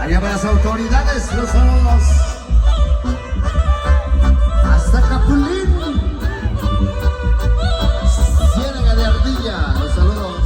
Allá para las autoridades, los saludos. Hasta Capulín, Ciénaga de Ardilla, los saludos.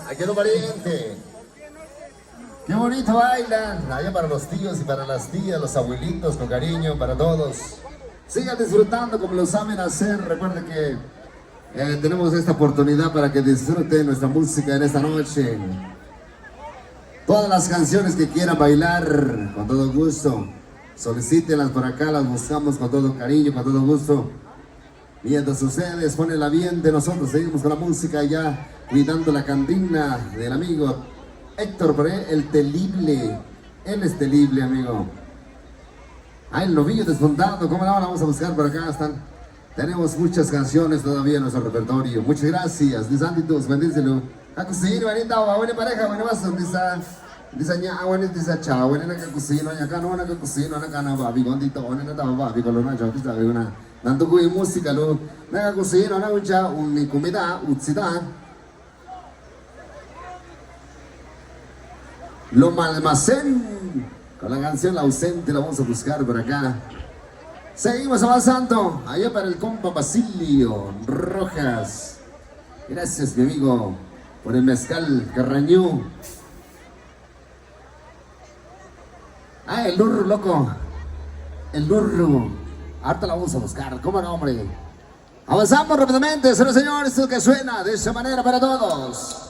Aquí no pariente. Qué bonito bailan. Allá para los tíos y para las tías, los abuelitos, con cariño para todos. Sigan disfrutando como lo saben hacer. Recuerden que tenemos esta oportunidad para que disfruten nuestra música en esta noche. Todas las canciones que quieran bailar, con todo gusto, solicítenlas por acá, las buscamos con todo cariño, con todo gusto. Mientras ustedes ponen el ambiente, nosotros seguimos con la música ya, cuidando la cantina del amigo Héctor Bre, el Telible. Él es Telible, amigo. Ah, el novillo desfondado, ¿cómo no? Vamos a buscar por acá, están. Tenemos muchas canciones todavía en nuestro repertorio. Muchas gracias, disantitos, bendícelo. Kakusino, bonita, buena pareja, buena base, dice ña, buena, dice chao, buena kakusino, acá no, una kakusino, acá no, babi, gondito, buena, babi, colona, chao, dice una. Nando ko yung musika, lo, nakakusino, na ucha, unikumita, utsita. Lo Malmacén, con la canción La Ausente, la vamos a buscar por acá. Seguimos avanzando, allá para el compa Basilio Rojas. Gracias, mi amigo, por el mezcal Carrañú. Ah, el Lurro, loco. El Lurro. Ahorita la vamos a buscar, ¿cómo no, hombre? Avanzamos rápidamente, señores, esto que suena de esa manera para todos.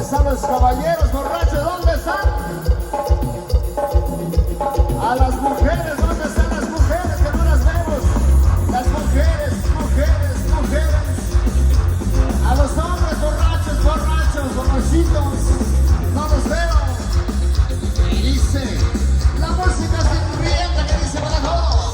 están los caballeros borrachos? ¿Dónde están? A las mujeres, ¿dónde están las mujeres que no las vemos? Las mujeres, mujeres, mujeres. A los hombres borrachos, borrachos, borrachitos, no los veo. Y dice, la música se corriente que dice para todos.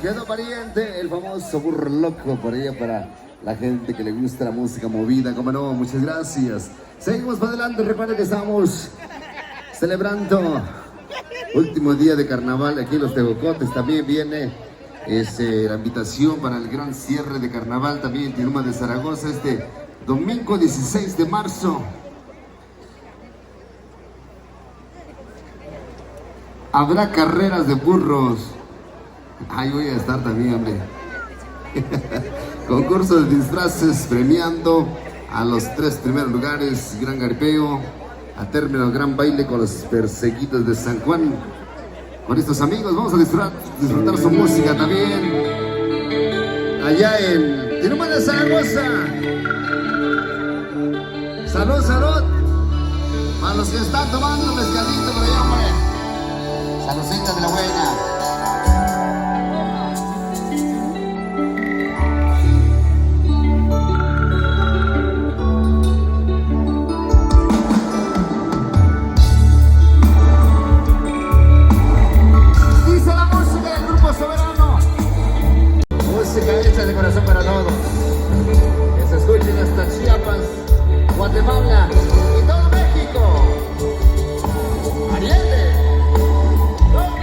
Quedó pariente, el famoso burro loco por ella para la gente que le gusta la música movida, como no, muchas gracias. Seguimos para adelante, recuerden que estamos celebrando último día de carnaval aquí en Los Tejocotes. También viene la invitación para el gran cierre de carnaval también en Tiruma de Zaragoza este domingo 16 de marzo. Habrá carreras de burros. Ahí voy a estar también, hombre. Concurso de disfraces premiando a los 3 primeros lugares. Gran garipeo. A término del gran baile con los perseguidos de San Juan. Con estos amigos vamos a disfrutar su música también. Allá en Tinuma de Zaragoza. Salud, salud. Para los que están tomando pescadito por allá, hombre. Saludcita de la buena. Hecha de corazón para todos. Que se escuchen hasta Chiapas, Guatemala y todo México. Ariete. ¡Oh!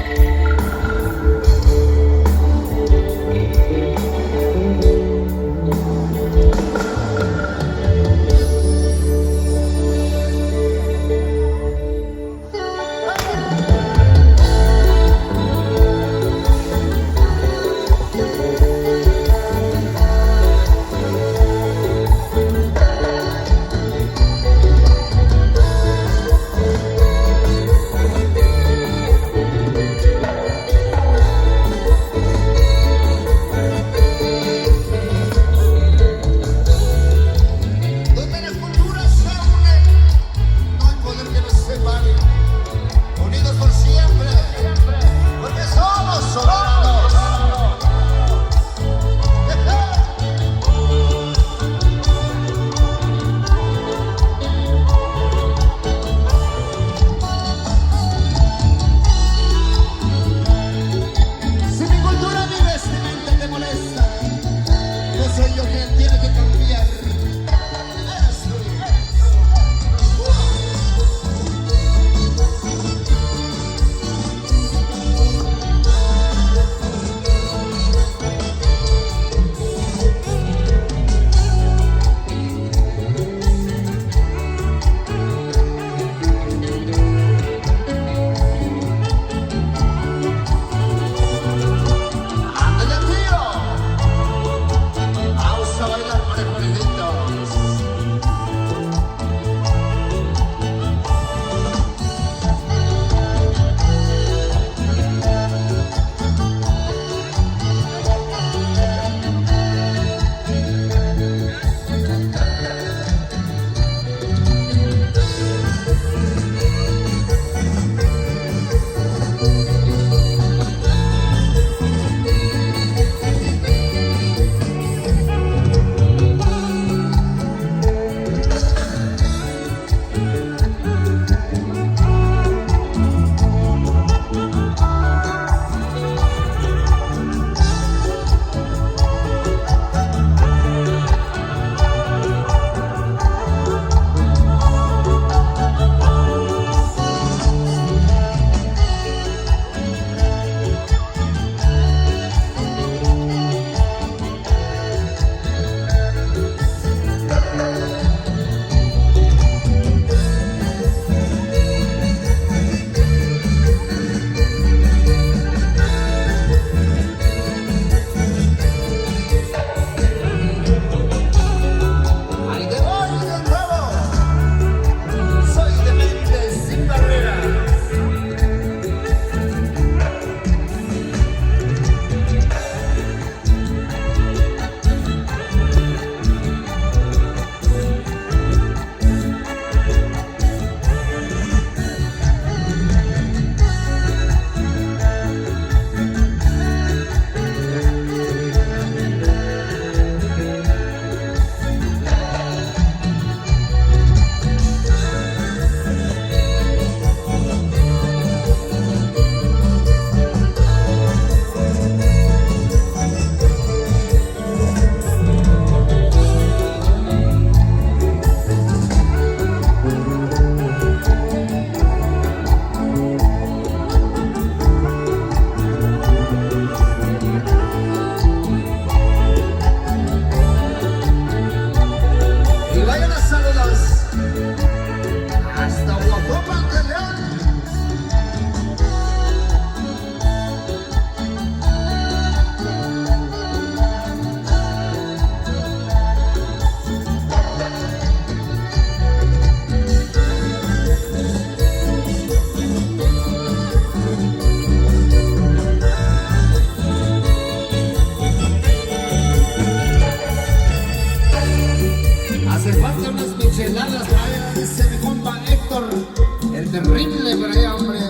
Échale por ahí, hombre.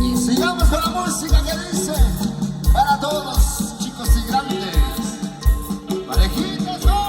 Y sigamos con la música que dice para todos, chicos y grandes. Parejitas, ¿no?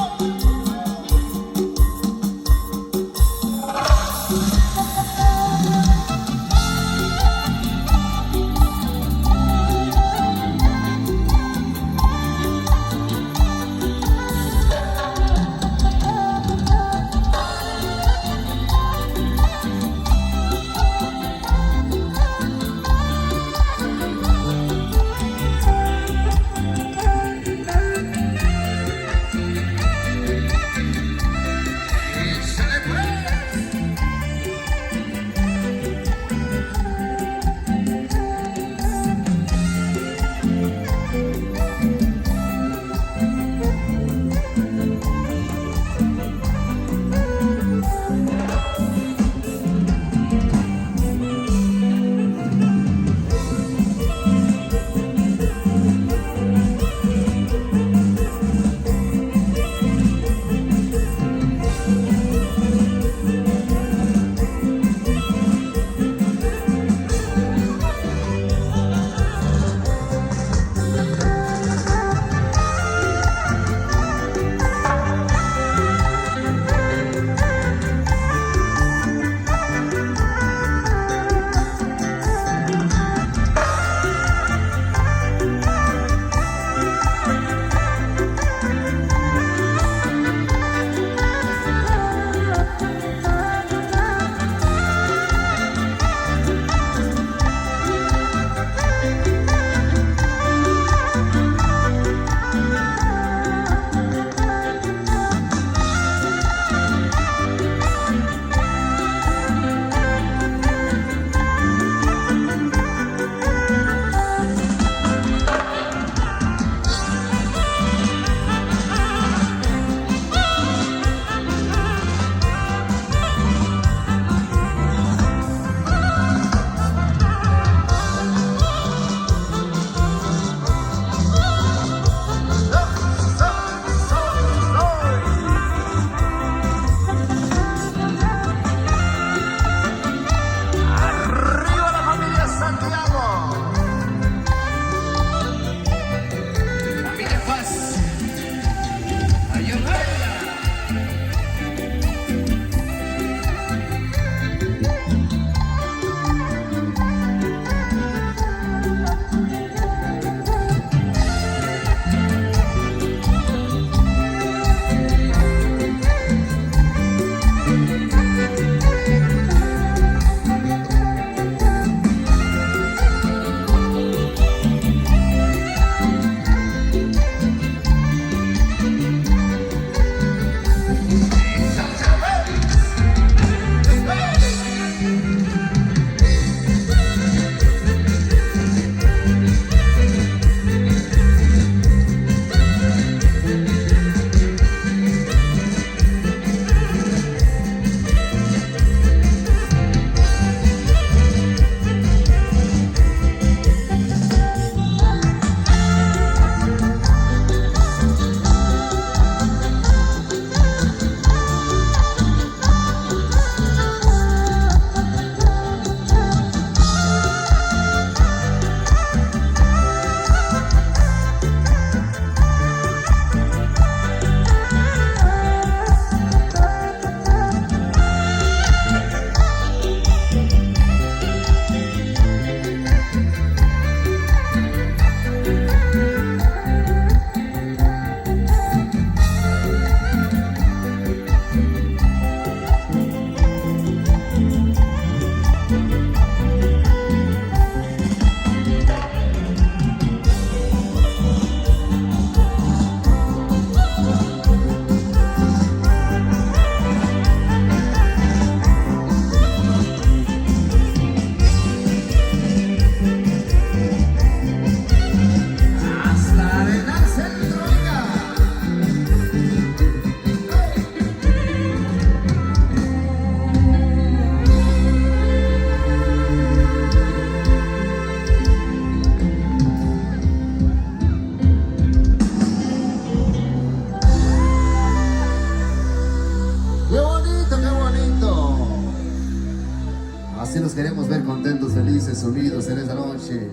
Así nos queremos ver contentos, felices, unidos en esta noche.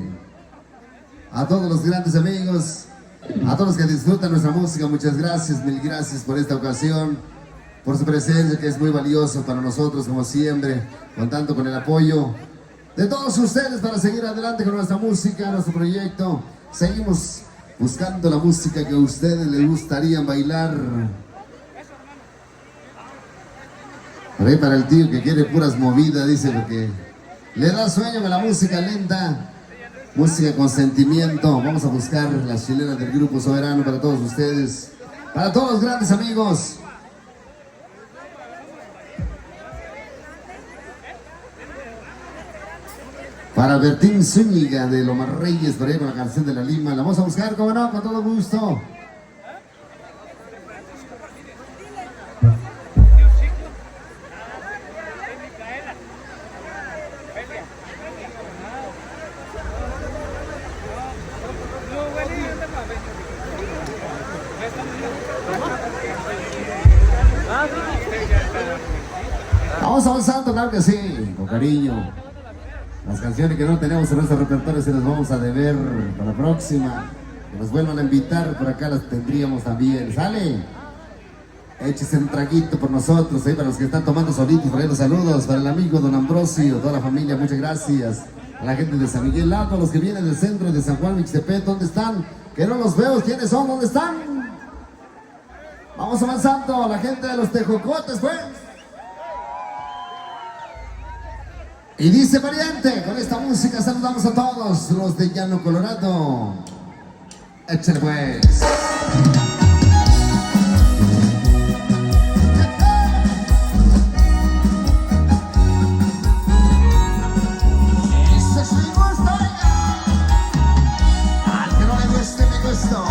A todos los grandes amigos, a todos los que disfrutan nuestra música, muchas gracias, mil gracias por esta ocasión, por su presencia que es muy valioso para nosotros como siempre, contando con el apoyo de todos ustedes para seguir adelante con nuestra música, nuestro proyecto. Seguimos buscando la música que a ustedes les gustaría bailar. Por ahí para el tío que quiere puras movidas, dice, porque le da sueño con la música lenta, música con sentimiento. Vamos a buscar las chilenas del Grupo Soberano para todos ustedes, para todos los grandes amigos. Para Bertín Zúñiga de Lomar Reyes, por ahí con la canción de La Lima. La vamos a buscar, como no, con todo gusto. Vamos avanzando, claro que sí, con cariño. Las canciones que no tenemos en nuestro repertorio se las vamos a deber para la próxima. Que nos vuelvan a invitar, por acá las tendríamos también. ¿Sale? Échese un traguito por nosotros, para los que están tomando solitos, por ahí los saludos, para el amigo Don Ambrosio, toda la familia, muchas gracias. A la gente de San Miguel Alto, los que vienen del centro de San Juan Mixtepec, ¿dónde están? Que no los veo, ¿quiénes son? ¿Dónde están? Vamos avanzando, a la gente de los Tejocotes, pues. Y dice variante, con esta música saludamos a todos los de Llano Colorado. Échale pues. Ese es mi gusto, al que no le guste mi gusto,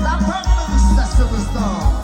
tampoco me gusta su gusto.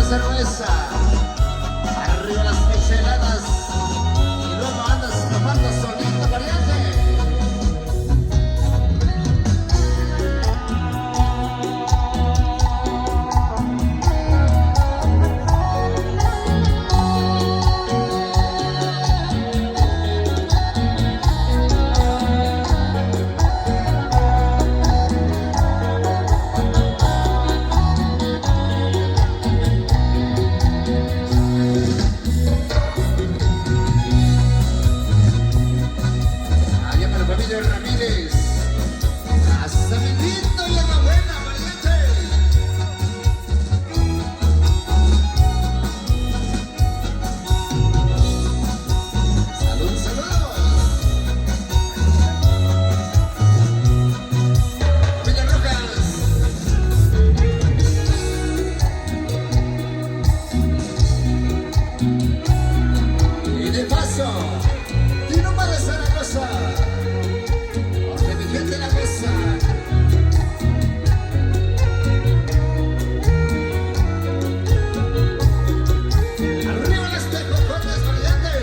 cerveza, arriba las micheladas y luego andas tomando solito, variante. Ramírez, hasta mi lindo y enhorabuena, valiente. Salud, salud. Familia Rojas. Y de paso, Tino para Zaragoza. Gente la cosa. Arriba las tejocotes, variante.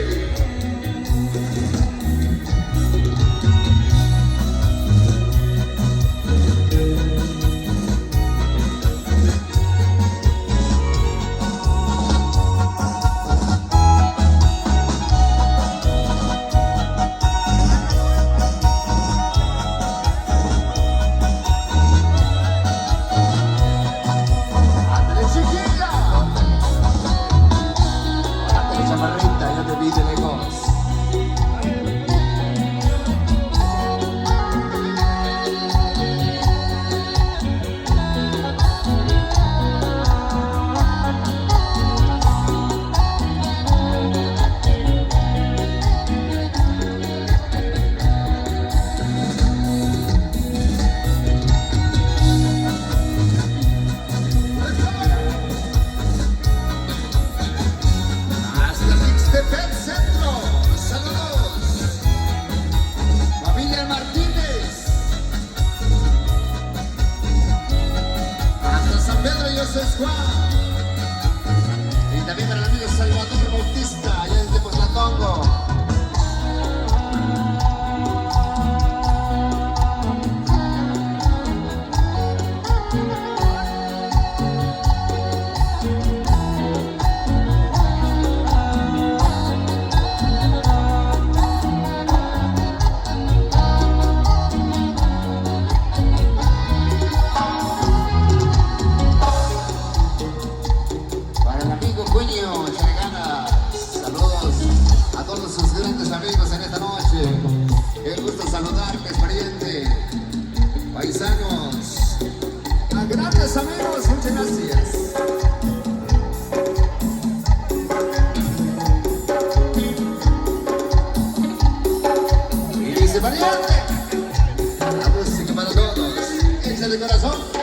Chamarrita, yo te vi de lejos. Pet Centro, saludos. Familia Martínez. Hasta San Pedro y Osescuá. Y también para el amigo Salvador Bautista, allá desde Pozlatongo. Saludos a todos sus grandes amigos en esta noche. Qué gusto saludarles, pariente, paisanos, a grandes amigos, muchas gracias. Y dice pariente, la música para todos, hecha de corazón.